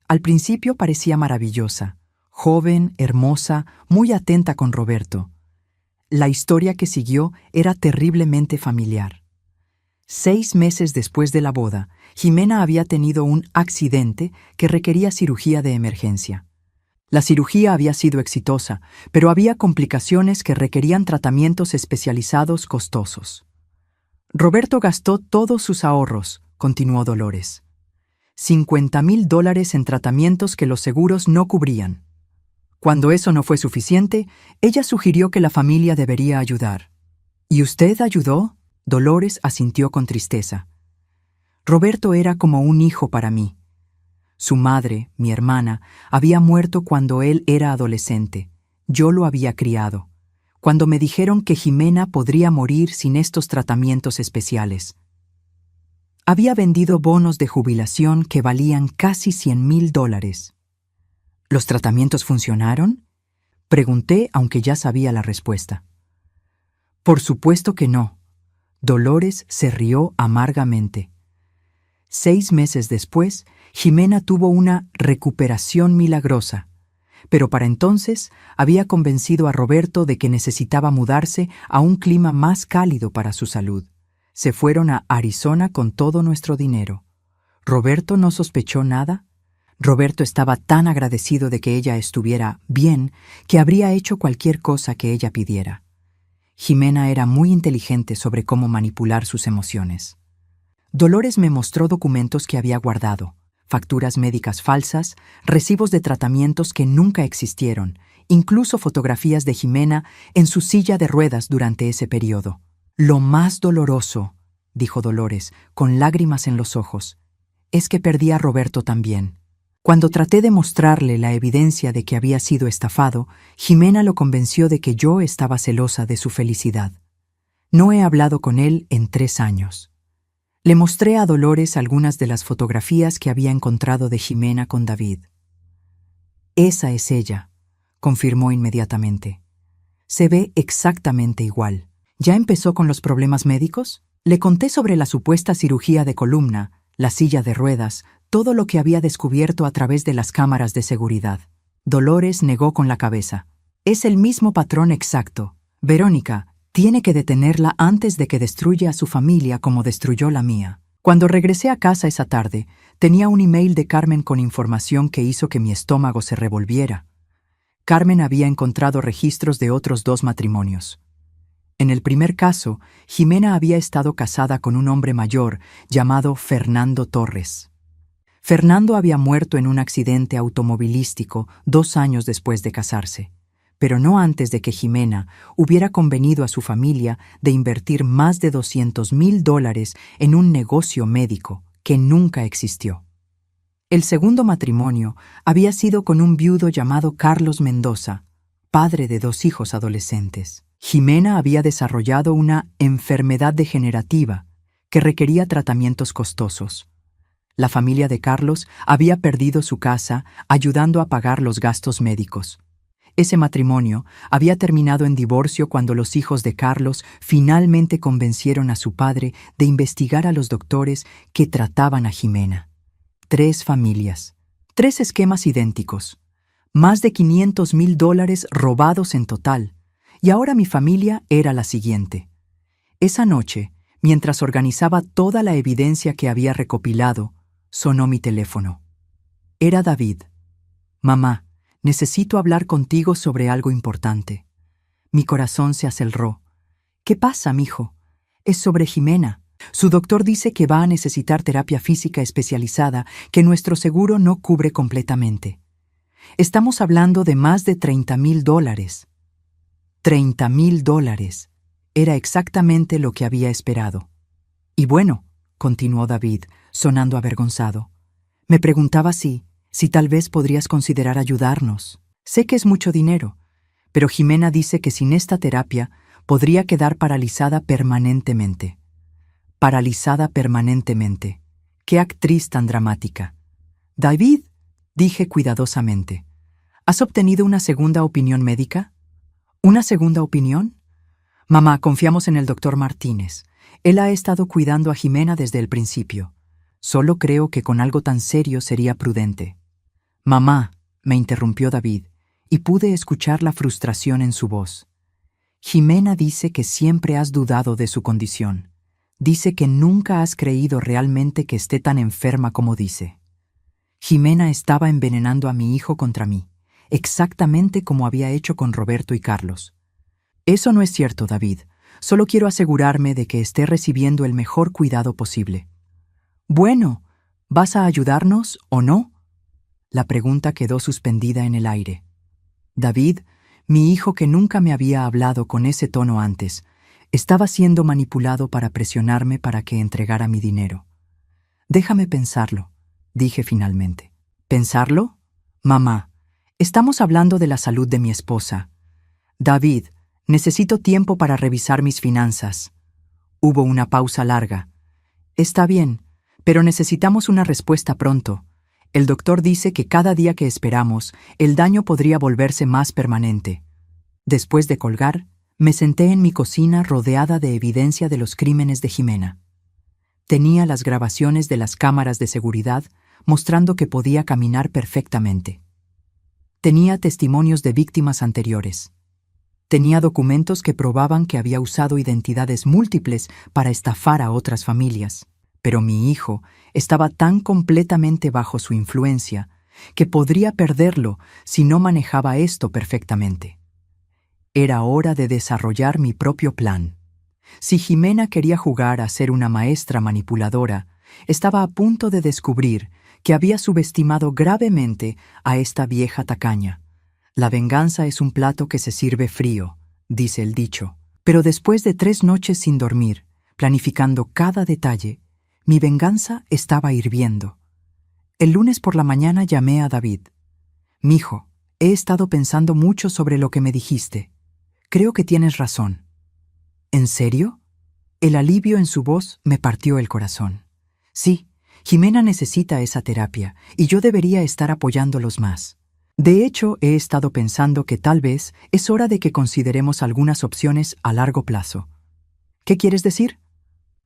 Al principio parecía maravillosa, joven, hermosa, muy atenta con Roberto. La historia que siguió era terriblemente familiar. 6 meses después de la boda, Jimena había tenido un accidente que requería cirugía de emergencia. La cirugía había sido exitosa, pero había complicaciones que requerían tratamientos especializados costosos. «Roberto gastó todos sus ahorros», continuó Dolores. $50,000 en tratamientos que los seguros no cubrían. Cuando eso no fue suficiente, ella sugirió que la familia debería ayudar. «¿Y usted ayudó?» Dolores asintió con tristeza. «Roberto era como un hijo para mí. Su madre, mi hermana, había muerto cuando él era adolescente. Yo lo había criado. Cuando me dijeron que Jimena podría morir sin estos tratamientos especiales. Había vendido bonos de jubilación que valían casi $100,000. ¿Los tratamientos funcionaron?», pregunté, aunque ya sabía la respuesta. «Por supuesto que no». Dolores se rió amargamente. 6 meses después, Jimena tuvo una recuperación milagrosa, pero para entonces había convencido a Roberto de que necesitaba mudarse a un clima más cálido para su salud. Se fueron a Arizona con todo nuestro dinero. ¿Roberto no sospechó nada? Roberto estaba tan agradecido de que ella estuviera bien que habría hecho cualquier cosa que ella pidiera. Jimena era muy inteligente sobre cómo manipular sus emociones. Dolores me mostró documentos que había guardado, facturas médicas falsas, recibos de tratamientos que nunca existieron, incluso fotografías de Jimena en su silla de ruedas durante ese periodo. «Lo más doloroso», dijo Dolores, con lágrimas en los ojos, «es que perdí a Roberto también. Cuando traté de mostrarle la evidencia de que había sido estafado, Jimena lo convenció de que yo estaba celosa de su felicidad. No he hablado con él en 3 años. Le mostré a Dolores algunas de las fotografías que había encontrado de Jimena con David. «Esa es ella», confirmó inmediatamente. «Se ve exactamente igual». ¿Ya empezó con los problemas médicos? Le conté sobre la supuesta cirugía de columna, la silla de ruedas, todo lo que había descubierto a través de las cámaras de seguridad. Dolores negó con la cabeza. «Es el mismo patrón exacto. Verónica, tiene que detenerla antes de que destruya a su familia como destruyó la mía». Cuando regresé a casa esa tarde, tenía un email de Carmen con información que hizo que mi estómago se revolviera. Carmen había encontrado registros de otros 2 matrimonios. En el primer caso, Jimena había estado casada con un hombre mayor llamado Fernando Torres. Fernando había muerto en un accidente automovilístico 2 años después de casarse, pero no antes de que Jimena hubiera convenido a su familia de invertir más de $200,000 en un negocio médico que nunca existió. El segundo matrimonio había sido con un viudo llamado Carlos Mendoza, padre de 2 hijos adolescentes. Jimena había desarrollado una enfermedad degenerativa que requería tratamientos costosos. La familia de Carlos había perdido su casa ayudando a pagar los gastos médicos. Ese matrimonio había terminado en divorcio cuando los hijos de Carlos finalmente convencieron a su padre de investigar a los doctores que trataban a Jimena. 3 familias, 3 esquemas idénticos, más de $500,000 robados en total, y ahora mi familia era la siguiente. Esa noche, mientras organizaba toda la evidencia que había recopilado, sonó mi teléfono. Era David. Mamá, necesito hablar contigo sobre algo importante. Mi corazón se aceleró. ¿Qué pasa, mijo? Es sobre Jimena. Su doctor dice que va a necesitar terapia física especializada que nuestro seguro no cubre completamente. Estamos hablando de más de $30,000. $30,000. Era exactamente lo que había esperado. Y bueno, continuó David, sonando avergonzado. Me preguntaba si tal vez podrías considerar ayudarnos. Sé que es mucho dinero, pero Jimena dice que sin esta terapia podría quedar paralizada permanentemente. Paralizada permanentemente. ¡Qué actriz tan dramática! David, dije cuidadosamente, ¿has obtenido una segunda opinión médica? ¿Una segunda opinión? Mamá, confiamos en el doctor Martínez. Él ha estado cuidando a Jimena desde el principio. Solo creo que con algo tan serio sería prudente. Mamá, me interrumpió David, y pude escuchar la frustración en su voz. Jimena dice que siempre has dudado de su condición. Dice que nunca has creído realmente que esté tan enferma como dice. Jimena estaba envenenando a mi hijo contra mí, exactamente como había hecho con Roberto y Carlos. Eso no es cierto, David. Solo quiero asegurarme de que esté recibiendo el mejor cuidado posible. Bueno, ¿vas a ayudarnos o no? La pregunta quedó suspendida en el aire. David, mi hijo que nunca me había hablado con ese tono antes, estaba siendo manipulado para presionarme para que entregara mi dinero. Déjame pensarlo, dije finalmente. ¿Pensarlo? Mamá, estamos hablando de la salud de mi esposa. David, necesito tiempo para revisar mis finanzas. Hubo una pausa larga. Está bien, pero necesitamos una respuesta pronto. El doctor dice que cada día que esperamos, el daño podría volverse más permanente. Después de colgar, me senté en mi cocina rodeada de evidencia de los crímenes de Jimena. Tenía las grabaciones de las cámaras de seguridad mostrando que podía caminar perfectamente. Tenía testimonios de víctimas anteriores. Tenía documentos que probaban que había usado identidades múltiples para estafar a otras familias. Pero mi hijo estaba tan completamente bajo su influencia que podría perderlo si no manejaba esto perfectamente. Era hora de desarrollar mi propio plan. Si Jimena quería jugar a ser una maestra manipuladora, estaba a punto de descubrir que había subestimado gravemente a esta vieja tacaña. La venganza es un plato que se sirve frío, dice el dicho. Pero después de 3 noches sin dormir, planificando cada detalle, mi venganza estaba hirviendo. El lunes por la mañana llamé a David. Mijo, he estado pensando mucho sobre lo que me dijiste. Creo que tienes razón. ¿En serio? El alivio en su voz me partió el corazón. Sí, Jimena necesita esa terapia y yo debería estar apoyándolos más. De hecho, he estado pensando que tal vez es hora de que consideremos algunas opciones a largo plazo. ¿Qué quieres decir?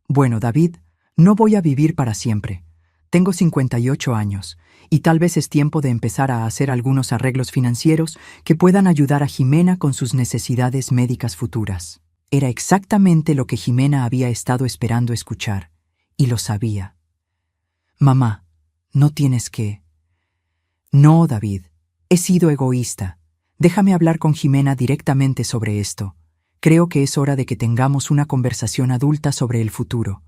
Bueno, David, no voy a vivir para siempre. Tengo 58 años y tal vez es tiempo de empezar a hacer algunos arreglos financieros que puedan ayudar a Jimena con sus necesidades médicas futuras. Era exactamente lo que Jimena había estado esperando escuchar, y lo sabía. Mamá, no tienes que... No, David, he sido egoísta. Déjame hablar con Jimena directamente sobre esto. Creo que es hora de que tengamos una conversación adulta sobre el futuro.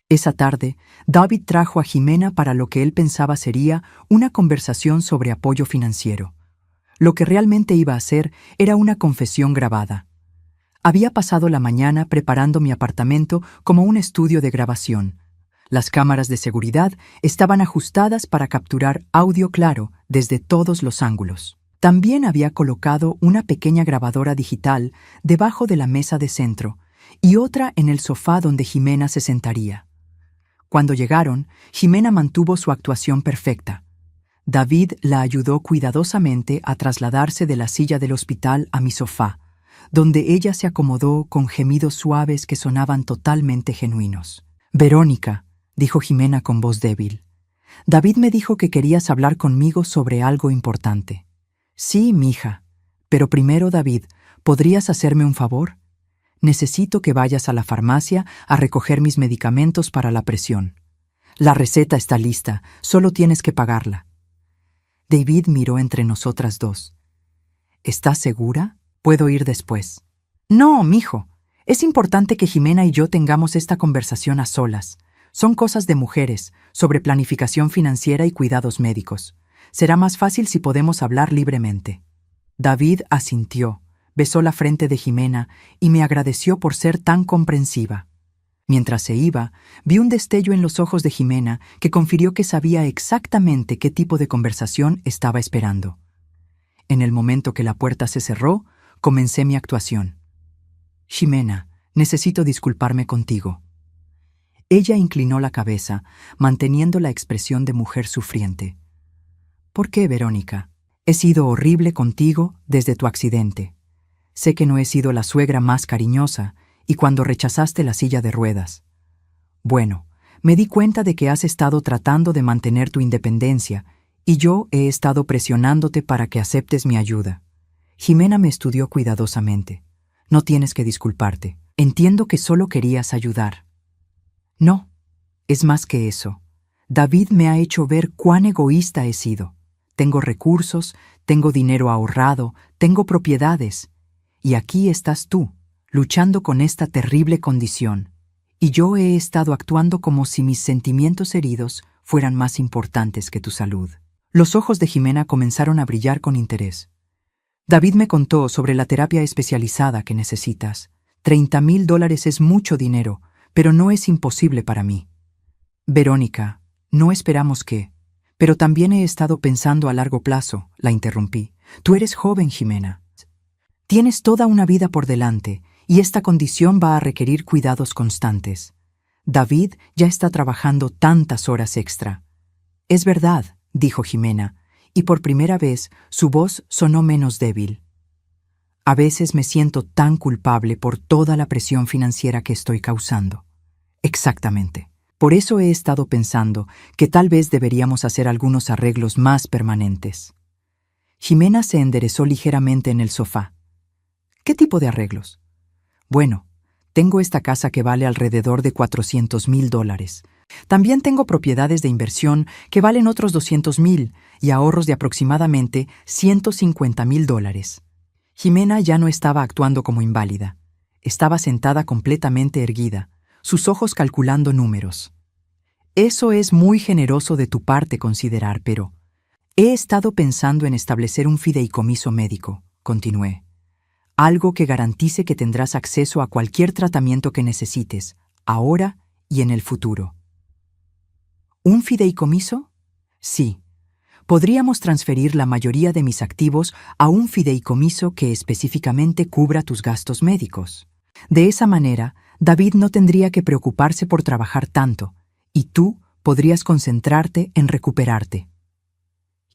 Esa tarde, David trajo a Jimena para lo que él pensaba sería una conversación sobre apoyo financiero. Lo que realmente iba a hacer era una confesión grabada. Había pasado la mañana preparando mi apartamento como un estudio de grabación. Las cámaras de seguridad estaban ajustadas para capturar audio claro desde todos los ángulos. También había colocado una pequeña grabadora digital debajo de la mesa de centro y otra en el sofá donde Jimena se sentaría. Cuando llegaron, Jimena mantuvo su actuación perfecta. David la ayudó cuidadosamente a trasladarse de la silla del hospital a mi sofá, donde ella se acomodó con gemidos suaves que sonaban totalmente genuinos. «Verónica», dijo Jimena con voz débil, «David me dijo que querías hablar conmigo sobre algo importante». «Sí, mija. Pero primero, David, ¿podrías hacerme un favor? Necesito que vayas a la farmacia a recoger mis medicamentos para la presión. La receta está lista, solo tienes que pagarla». David miró entre nosotras dos. «¿Estás segura? Puedo ir después». «No, mijo. Es importante que Jimena y yo tengamos esta conversación a solas. Son cosas de mujeres, sobre planificación financiera y cuidados médicos. Será más fácil si podemos hablar libremente». David asintió, besó la frente de Jimena y me agradeció por ser tan comprensiva. Mientras se iba, vi un destello en los ojos de Jimena que confirió que sabía exactamente qué tipo de conversación estaba esperando. En el momento que la puerta se cerró, comencé mi actuación. «Jimena, necesito disculparme contigo». Ella inclinó la cabeza, manteniendo la expresión de mujer sufriente. «¿Por qué, Verónica? He sido horrible contigo desde tu accidente. Sé que no he sido la suegra más cariñosa y cuando rechazaste la silla de ruedas. Bueno, me di cuenta de que has estado tratando de mantener tu independencia y yo he estado presionándote para que aceptes mi ayuda». Jimena me estudió cuidadosamente. «No tienes que disculparte. Entiendo que solo querías ayudar». «No, es más que eso. David me ha hecho ver cuán egoísta he sido. Tengo recursos, tengo dinero ahorrado, tengo propiedades. Y aquí estás tú, luchando con esta terrible condición. Y yo he estado actuando como si mis sentimientos heridos fueran más importantes que tu salud». Los ojos de Jimena comenzaron a brillar con interés. «David me contó sobre la terapia especializada que necesitas. $30,000 es mucho dinero, pero no es imposible para mí». «Verónica, no esperamos que... Pero también he estado pensando a largo plazo», la interrumpí. «Tú eres joven, Jimena. Tienes toda una vida por delante y esta condición va a requerir cuidados constantes. David ya está trabajando tantas horas extra». «Es verdad», dijo Jimena, y por primera vez su voz sonó menos débil. «A veces me siento tan culpable por toda la presión financiera que estoy causando». «Exactamente. Por eso he estado pensando que tal vez deberíamos hacer algunos arreglos más permanentes». Jimena se enderezó ligeramente en el sofá. «¿Qué tipo de arreglos?» «Bueno, tengo esta casa que vale alrededor de $400,000. También tengo propiedades de inversión que valen otros $200,000 y ahorros de aproximadamente $150,000. Jimena ya no estaba actuando como inválida. Estaba sentada completamente erguida, sus ojos calculando números. «Eso es muy generoso de tu parte considerar, pero he estado pensando en establecer un fideicomiso médico», continué. «Algo que garantice que tendrás acceso a cualquier tratamiento que necesites, ahora y en el futuro». «¿Un fideicomiso?» «Sí. Podríamos transferir la mayoría de mis activos a un fideicomiso que específicamente cubra tus gastos médicos. De esa manera, David no tendría que preocuparse por trabajar tanto, y tú podrías concentrarte en recuperarte».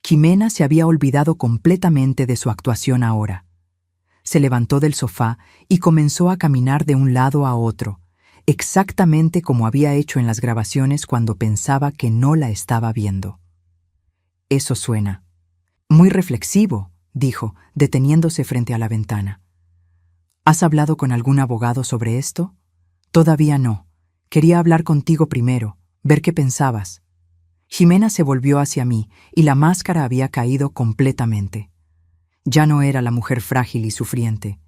Jimena se había olvidado completamente de su actuación ahora. Se levantó del sofá y comenzó a caminar de un lado a otro, exactamente como había hecho en las grabaciones cuando pensaba que no la estaba viendo. «Eso suena muy reflexivo», dijo, deteniéndose frente a la ventana. «¿Has hablado con algún abogado sobre esto?» «Todavía no. Quería hablar contigo primero, ver qué pensabas». Jimena se volvió hacia mí y la máscara había caído completamente. Ya no era la mujer frágil y sufriente.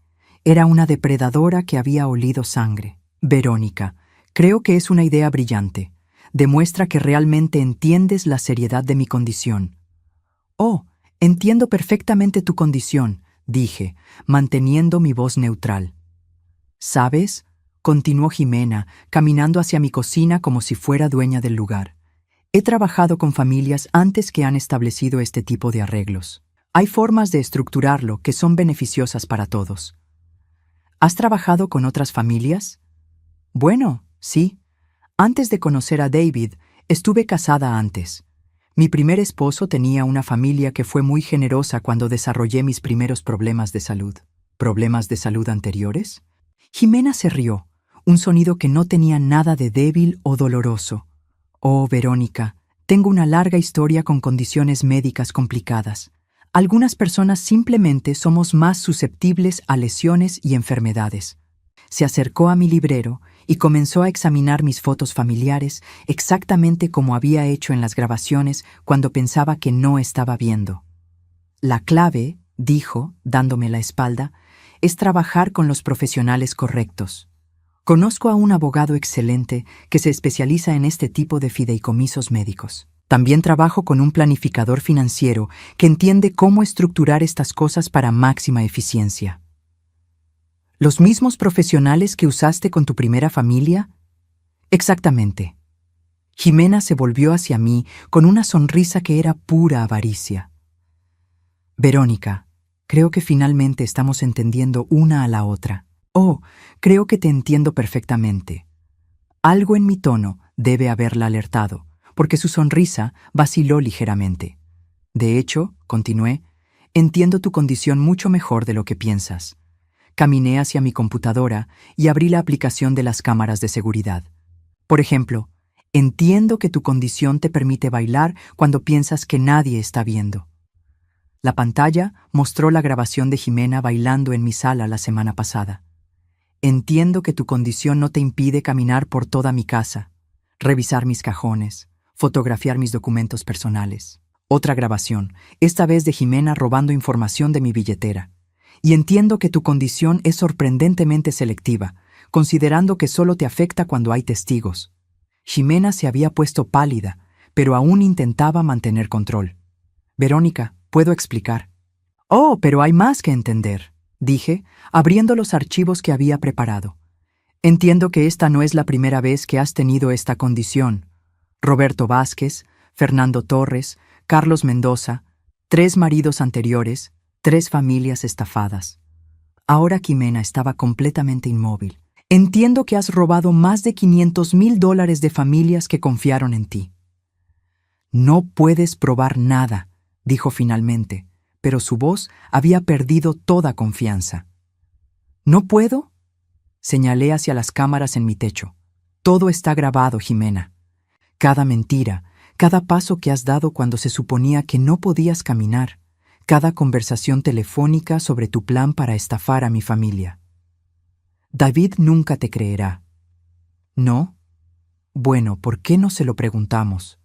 Era una depredadora que había olido sangre. Verónica, creo que es una idea brillante. Demuestra que realmente entiendes la seriedad de mi condición. Oh, entiendo perfectamente tu condición, dije, manteniendo mi voz neutral. ¿Sabes? Continuó Jimena, caminando hacia mi cocina como si fuera dueña del lugar. He trabajado con familias antes que han establecido este tipo de arreglos. Hay formas de estructurarlo que son beneficiosas para todos. ¿Has trabajado con otras familias? Bueno, sí. Antes de conocer a David, estuve casada antes. Mi primer esposo tenía una familia que fue muy generosa cuando desarrollé mis primeros problemas de salud. ¿Problemas de salud anteriores? Jimena se rió, un sonido que no tenía nada de débil o doloroso. Oh, Verónica, tengo una larga historia con condiciones médicas complicadas. Algunas personas simplemente somos más susceptibles a lesiones y enfermedades. Se acercó a mi librero y comenzó a examinar mis fotos familiares exactamente como había hecho en las grabaciones cuando pensaba que no estaba viendo. La clave, dijo, dándome la espalda, es trabajar con los profesionales correctos. Conozco a un abogado excelente que se especializa en este tipo de fideicomisos médicos. También trabajo con un planificador financiero que entiende cómo estructurar estas cosas para máxima eficiencia. ¿Los mismos profesionales que usaste con tu primera familia? Exactamente. Jimena se volvió hacia mí con una sonrisa que era pura avaricia. Verónica, creo que finalmente estamos entendiendo una a la otra. Oh, creo que te entiendo perfectamente. Algo en mi tono debe haberla alertado, porque su sonrisa vaciló ligeramente. De hecho, continué, entiendo tu condición mucho mejor de lo que piensas. Caminé hacia mi computadora y abrí la aplicación de las cámaras de seguridad. Por ejemplo, entiendo que tu condición te permite bailar cuando piensas que nadie está viendo. La pantalla mostró la grabación de Jimena bailando en mi sala la semana pasada. Entiendo que tu condición no te impide caminar por toda mi casa, revisar mis cajones, fotografiar mis documentos personales. Otra grabación, esta vez de Jimena robando información de mi billetera. Y entiendo que tu condición es sorprendentemente selectiva, considerando que solo te afecta cuando hay testigos. Jimena se había puesto pálida, pero aún intentaba mantener control. Verónica, ¿puedo explicar? Oh, pero hay más que entender, dije, abriendo los archivos que había preparado. Entiendo que esta no es la primera vez que has tenido esta condición. Roberto Vázquez, Fernando Torres, Carlos Mendoza, 3 maridos anteriores, 3 familias estafadas. Ahora Jimena estaba completamente inmóvil. Entiendo que has robado más de $500,000 de familias que confiaron en ti. No puedes probar nada, dijo finalmente, pero su voz había perdido toda confianza. ¿No puedo? Señalé hacia las cámaras en mi techo. Todo está grabado, Jimena. Cada mentira, cada paso que has dado cuando se suponía que no podías caminar, cada conversación telefónica sobre tu plan para estafar a mi familia. David nunca te creerá. ¿No? Bueno, ¿por qué no se lo preguntamos?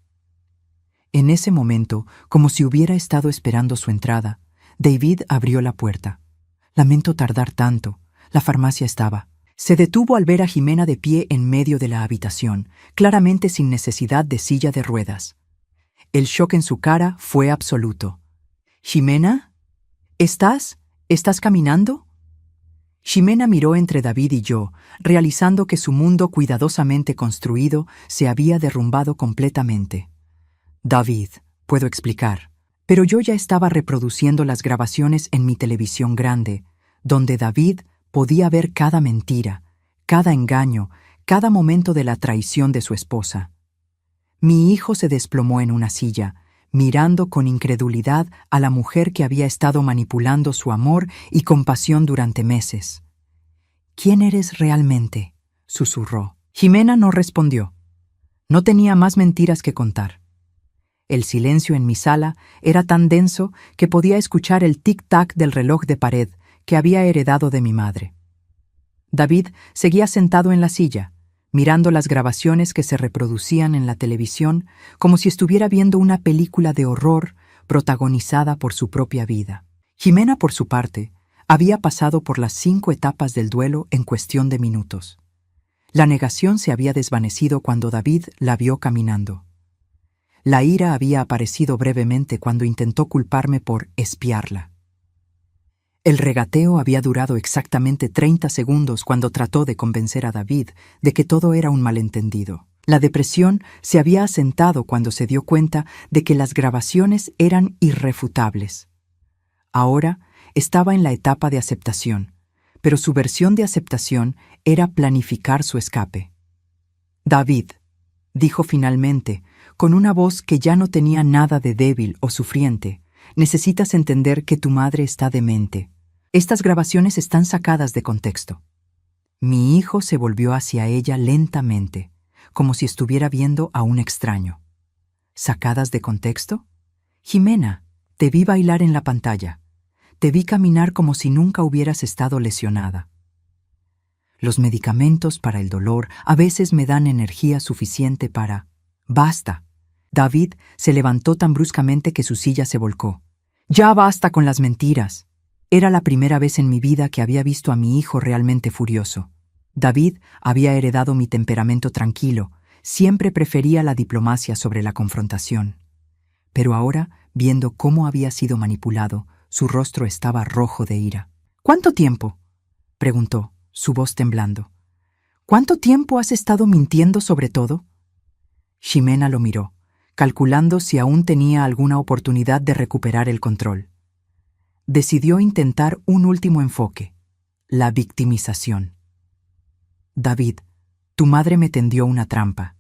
En ese momento, como si hubiera estado esperando su entrada, David abrió la puerta. Lamento tardar tanto. La farmacia estaba. Se detuvo al ver a Jimena de pie en medio de la habitación, claramente sin necesidad de silla de ruedas. El shock en su cara fue absoluto. «¿Jimena? ¿Estás caminando?» Jimena miró entre David y yo, realizando que su mundo cuidadosamente construido se había derrumbado completamente. «David, puedo explicar». Pero yo ya estaba reproduciendo las grabaciones en mi televisión grande, donde David podía ver cada mentira, cada engaño, cada momento de la traición de su esposa. Mi hijo se desplomó en una silla, mirando con incredulidad a la mujer que había estado manipulando su amor y compasión durante meses. «¿Quién eres realmente?», susurró. Jimena no respondió. No tenía más mentiras que contar. El silencio en mi sala era tan denso que podía escuchar el tic-tac del reloj de pared que había heredado de mi madre. David seguía sentado en la silla, mirando las grabaciones que se reproducían en la televisión como si estuviera viendo una película de horror protagonizada por su propia vida. Jimena, por su parte, Había pasado por las 5 etapas del duelo en cuestión de minutos. La negación se había desvanecido cuando David la vio caminando. La ira había aparecido brevemente cuando intentó culparme por espiarla. El regateo había durado exactamente 30 segundos cuando trató de convencer a David de que todo era un malentendido. La depresión se había asentado cuando se dio cuenta de que las grabaciones eran irrefutables. Ahora estaba en la etapa de aceptación, pero su versión de aceptación era planificar su escape. «David», dijo finalmente, con una voz que ya no tenía nada de débil o sufriente, «necesitas entender que tu madre está demente. Estas grabaciones están sacadas de contexto». Mi hijo se volvió hacia ella lentamente, como si estuviera viendo a un extraño. ¿Sacadas de contexto? Jimena, te vi bailar en la pantalla. Te vi caminar como si nunca hubieras estado lesionada. Los medicamentos para el dolor a veces me dan energía suficiente para... ¡Basta! David se levantó tan bruscamente que su silla se volcó. ¡Ya basta con las mentiras! Era la primera vez en mi vida que había visto a mi hijo realmente furioso. David había heredado mi temperamento tranquilo, siempre prefería la diplomacia sobre la confrontación. Pero ahora, viendo cómo había sido manipulado, su rostro estaba rojo de ira. «¿Cuánto tiempo?», preguntó, su voz temblando. «¿Cuánto tiempo has estado mintiendo sobre todo?». Ximena lo miró, calculando si aún tenía alguna oportunidad de recuperar el control. Decidió intentar un último enfoque, la victimización. «David, tu madre me tendió una trampa.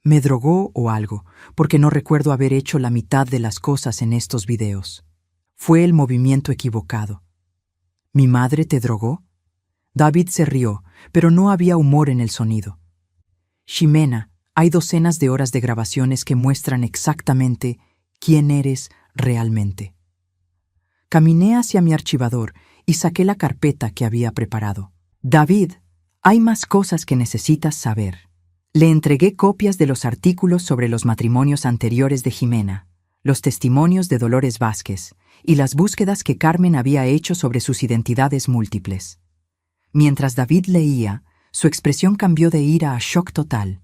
Me drogó o algo, porque no recuerdo haber hecho la mitad de las cosas en estos videos. Fue el movimiento equivocado». «¿Mi madre te drogó?». David se rió, pero no había humor en el sonido. «Ximena, hay docenas de horas de grabaciones que muestran exactamente quién eres realmente». Caminé hacia mi archivador y saqué la carpeta que había preparado. «David, hay más cosas que necesitas saber». Le entregué copias de los artículos sobre los matrimonios anteriores de Jimena, los testimonios de Dolores Vázquez y las búsquedas que Carmen había hecho sobre sus identidades múltiples. Mientras David leía, su expresión cambió de ira a shock total.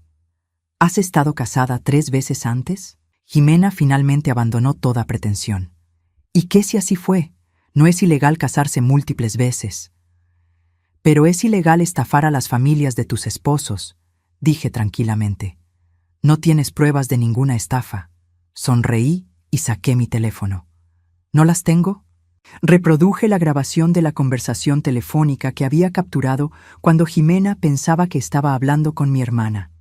«¿Has estado casada 3 veces antes?». Jimena finalmente abandonó toda pretensión. «¿Y qué si así fue? No es ilegal casarse múltiples veces». «Pero es ilegal estafar a las familias de tus esposos», dije tranquilamente. «No tienes pruebas de ninguna estafa». Sonreí y saqué mi teléfono. «¿No las tengo?». Reproduje la grabación de la conversación telefónica que había capturado cuando Jimena pensaba que estaba hablando con mi hermana.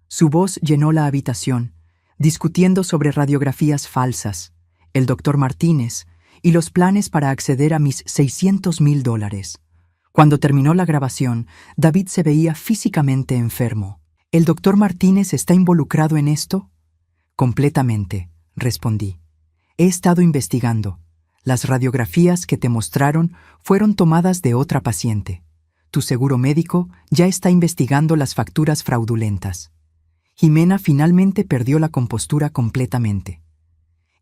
Su voz llenó la habitación, discutiendo sobre radiografías falsas, el doctor Martínez y los planes para acceder a mis $600,000. Cuando terminó la grabación, David se veía físicamente enfermo. «¿El doctor Martínez está involucrado en esto?». «Completamente», respondí. «He estado investigando. Las radiografías que te mostraron fueron tomadas de otra paciente. Tu seguro médico ya está investigando las facturas fraudulentas». Jimena finalmente perdió la compostura completamente.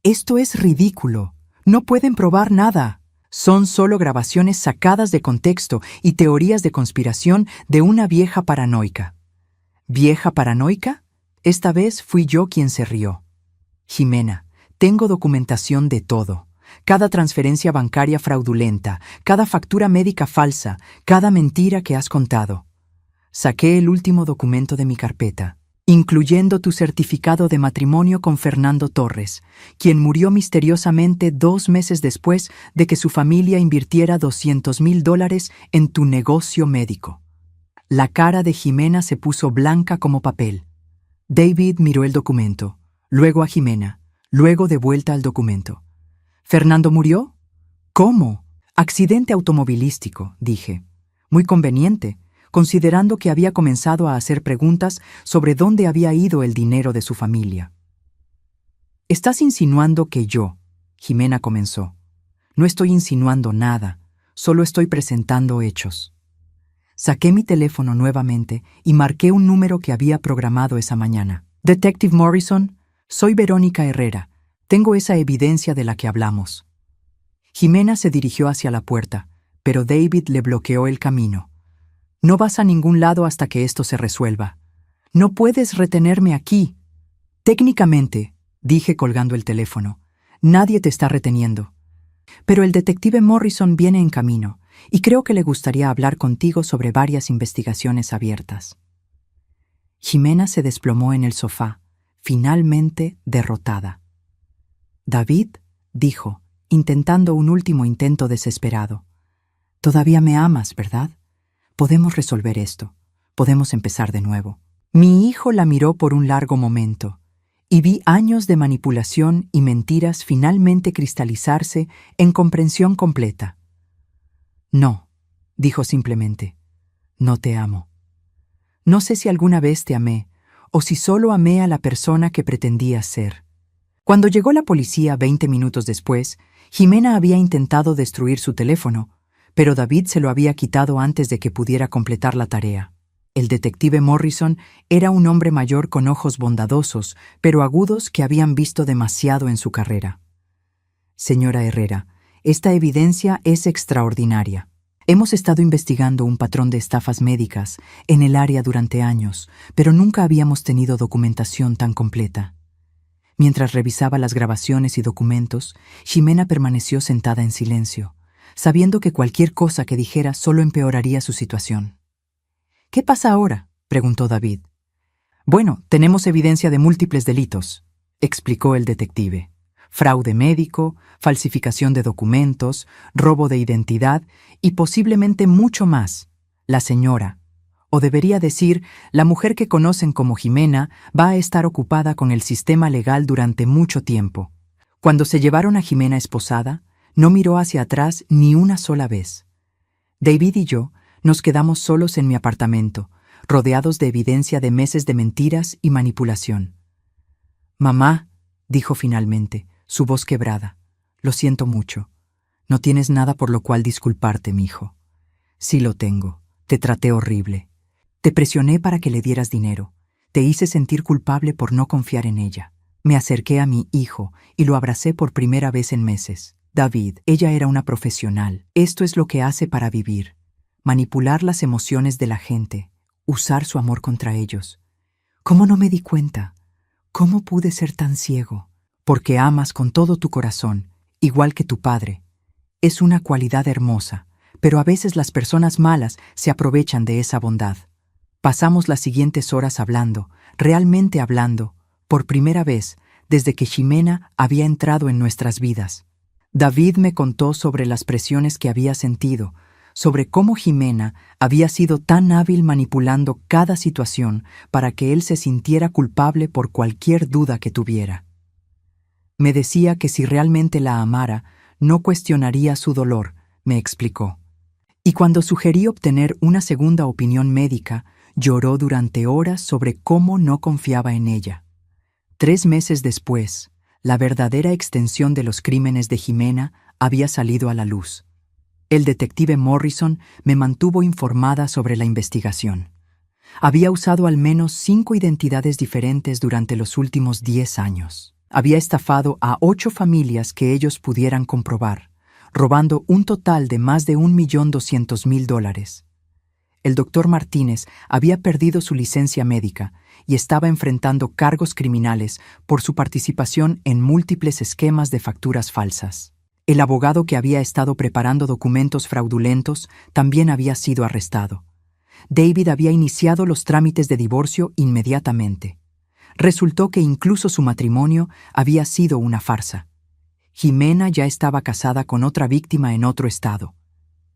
«Esto es ridículo. No pueden probar nada. Son solo grabaciones sacadas de contexto y teorías de conspiración de una vieja paranoica». «¿Vieja paranoica?». Esta vez fui yo quien se rió. «Jimena, tengo documentación de todo. Cada transferencia bancaria fraudulenta, cada factura médica falsa, cada mentira que has contado». Saqué el último documento de mi carpeta, incluyendo tu certificado de matrimonio con Fernando Torres, quien murió misteriosamente 2 meses después de que su familia invirtiera $200,000 en tu negocio médico. La cara de Jimena se puso blanca como papel. David miró el documento, luego a Jimena, luego de vuelta al documento. «¿Fernando murió?». «¿Cómo?». «Accidente automovilístico», dije. «Muy conveniente, considerando que había comenzado a hacer preguntas sobre dónde había ido el dinero de su familia». «¿Estás insinuando que yo?», Jimena comenzó. «No estoy insinuando nada, solo estoy presentando hechos». Saqué mi teléfono nuevamente y marqué un número que había programado esa mañana. «Detective Morrison, soy Verónica Herrera. Tengo esa evidencia de la que hablamos». Jimena se dirigió hacia la puerta, pero David le bloqueó el camino. No vas a ningún lado hasta que esto se resuelva. No puedes retenerme aquí. Técnicamente, dije colgando el teléfono, nadie te está reteniendo. Pero el detective Morrison viene en camino, y creo que le gustaría hablar contigo sobre varias investigaciones abiertas. Jimena se desplomó en el sofá, finalmente derrotada. David, dijo, intentando un último intento desesperado. Todavía me amas, ¿verdad? Podemos resolver esto. Podemos empezar de nuevo. Mi hijo la miró por un largo momento, y vi años de manipulación y mentiras finalmente cristalizarse en comprensión completa. No, dijo simplemente, no te amo. No sé si alguna vez te amé, o si solo amé a la persona que pretendías ser. Cuando llegó la policía 20 minutos después, Jimena había intentado destruir su teléfono, pero David se lo había quitado antes de que pudiera completar la tarea. El detective Morrison era un hombre mayor con ojos bondadosos, pero agudos que habían visto demasiado en su carrera. Señora Herrera, esta evidencia es extraordinaria. Hemos estado investigando un patrón de estafas médicas en el área durante años, pero nunca habíamos tenido documentación tan completa. Mientras revisaba las grabaciones y documentos, Jimena permaneció sentada en silencio, sabiendo que cualquier cosa que dijera solo empeoraría su situación. ¿Qué pasa ahora?, preguntó David. Bueno, tenemos evidencia de múltiples delitos, explicó el detective. Fraude médico, falsificación de documentos, robo de identidad y posiblemente mucho más. La señora, o debería decir, la mujer que conocen como Jimena, va a estar ocupada con el sistema legal durante mucho tiempo. Cuando se llevaron a Jimena esposada, no miró hacia atrás ni una sola vez. David y yo nos quedamos solos en mi apartamento, rodeados de evidencia de meses de mentiras y manipulación. «Mamá», dijo finalmente, su voz quebrada, «lo siento mucho. No tienes nada por lo cual disculparte, mijo». «Sí lo tengo. Te traté horrible. Te presioné para que le dieras dinero. Te hice sentir culpable por no confiar en ella. Me acerqué a mi hijo y lo abracé por primera vez en meses. David, ella era una profesional. Esto es lo que hace para vivir. Manipular las emociones de la gente, usar su amor contra ellos. ¿Cómo no me di cuenta? ¿Cómo pude ser tan ciego? Porque amas con todo tu corazón, igual que tu padre. Es una cualidad hermosa, pero a veces las personas malas se aprovechan de esa bondad. Pasamos las siguientes horas hablando, realmente hablando, por primera vez desde que Jimena había entrado en nuestras vidas. David me contó sobre las presiones que había sentido, sobre cómo Jimena había sido tan hábil manipulando cada situación para que él se sintiera culpable por cualquier duda que tuviera. Me decía que si realmente la amara, no cuestionaría su dolor, me explicó. Y cuando sugerí obtener una segunda opinión médica, lloró durante horas sobre cómo no confiaba en ella. 3 meses después, la verdadera extensión de los crímenes de Jimena había salido a la luz. El detective Morrison me mantuvo informada sobre la investigación. Había usado al menos 5 identidades diferentes durante los últimos 10 años. Había estafado a 8 familias que ellos pudieran comprobar, robando un total de más de $1.200.000. El doctor Martínez había perdido su licencia médica y estaba enfrentando cargos criminales por su participación en múltiples esquemas de facturas falsas. El abogado que había estado preparando documentos fraudulentos también había sido arrestado. David había iniciado los trámites de divorcio inmediatamente. Resultó que incluso su matrimonio había sido una farsa. Jimena ya estaba casada con otra víctima en otro estado.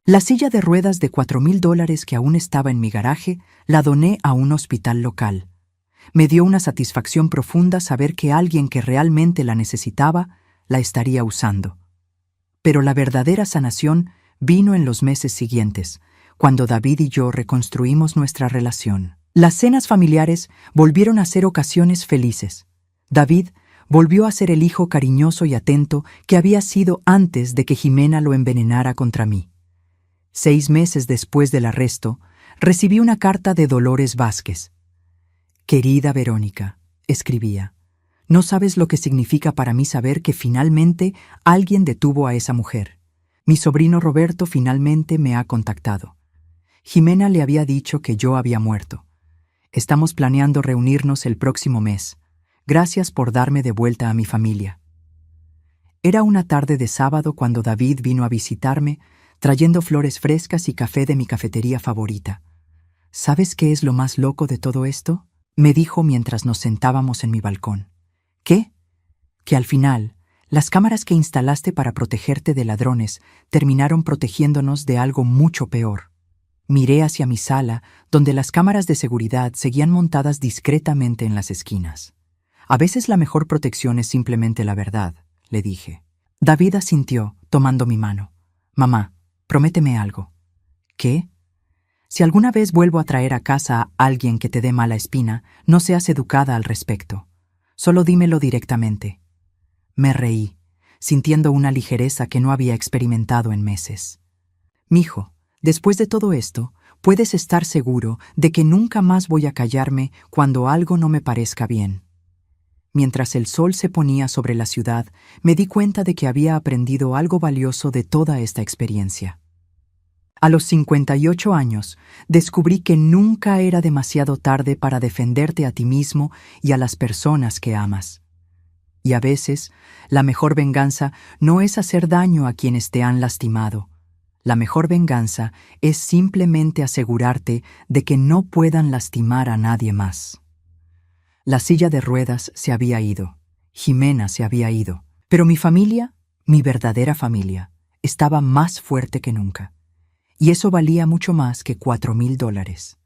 La silla de ruedas de $4.000 que aún estaba en mi garaje la doné a un hospital local. Me dio una satisfacción profunda saber que alguien que realmente la necesitaba la estaría usando. Pero la verdadera sanación vino en los meses siguientes, cuando David y yo reconstruimos nuestra relación. Las cenas familiares volvieron a ser ocasiones felices. David volvió a ser el hijo cariñoso y atento que había sido antes de que Jimena lo envenenara contra mí. 6 meses después del arresto, recibí una carta de Dolores Vázquez. «Querida Verónica», escribía, «no sabes lo que significa para mí saber que finalmente alguien detuvo a esa mujer. Mi sobrino Roberto finalmente me ha contactado. Jimena le había dicho que yo había muerto. Estamos planeando reunirnos el próximo mes. Gracias por darme de vuelta a mi familia. Era una tarde de sábado cuando David vino a visitarme, trayendo flores frescas y café de mi cafetería favorita. ¿Sabes qué es lo más loco de todo esto?, me dijo mientras nos sentábamos en mi balcón. ¿Qué? Que al final, las cámaras que instalaste para protegerte de ladrones terminaron protegiéndonos de algo mucho peor. Miré hacia mi sala, donde las cámaras de seguridad seguían montadas discretamente en las esquinas. A veces la mejor protección es simplemente la verdad, le dije. David asintió, tomando mi mano. Mamá, prométeme algo. ¿Qué? Si alguna vez vuelvo a traer a casa a alguien que te dé mala espina, no seas educada al respecto. Solo dímelo directamente. Me reí, sintiendo una ligereza que no había experimentado en meses. Mijo, después de todo esto, puedes estar seguro de que nunca más voy a callarme cuando algo no me parezca bien. Mientras el sol se ponía sobre la ciudad, me di cuenta de que había aprendido algo valioso de toda esta experiencia. A los 58 años, descubrí que nunca era demasiado tarde para defenderte a ti mismo y a las personas que amas. Y a veces, la mejor venganza no es hacer daño a quienes te han lastimado. La mejor venganza es simplemente asegurarte de que no puedan lastimar a nadie más. La silla de ruedas se había ido, Jimena se había ido, pero mi familia, mi verdadera familia, estaba más fuerte que nunca. Y eso valía mucho más que $4,000.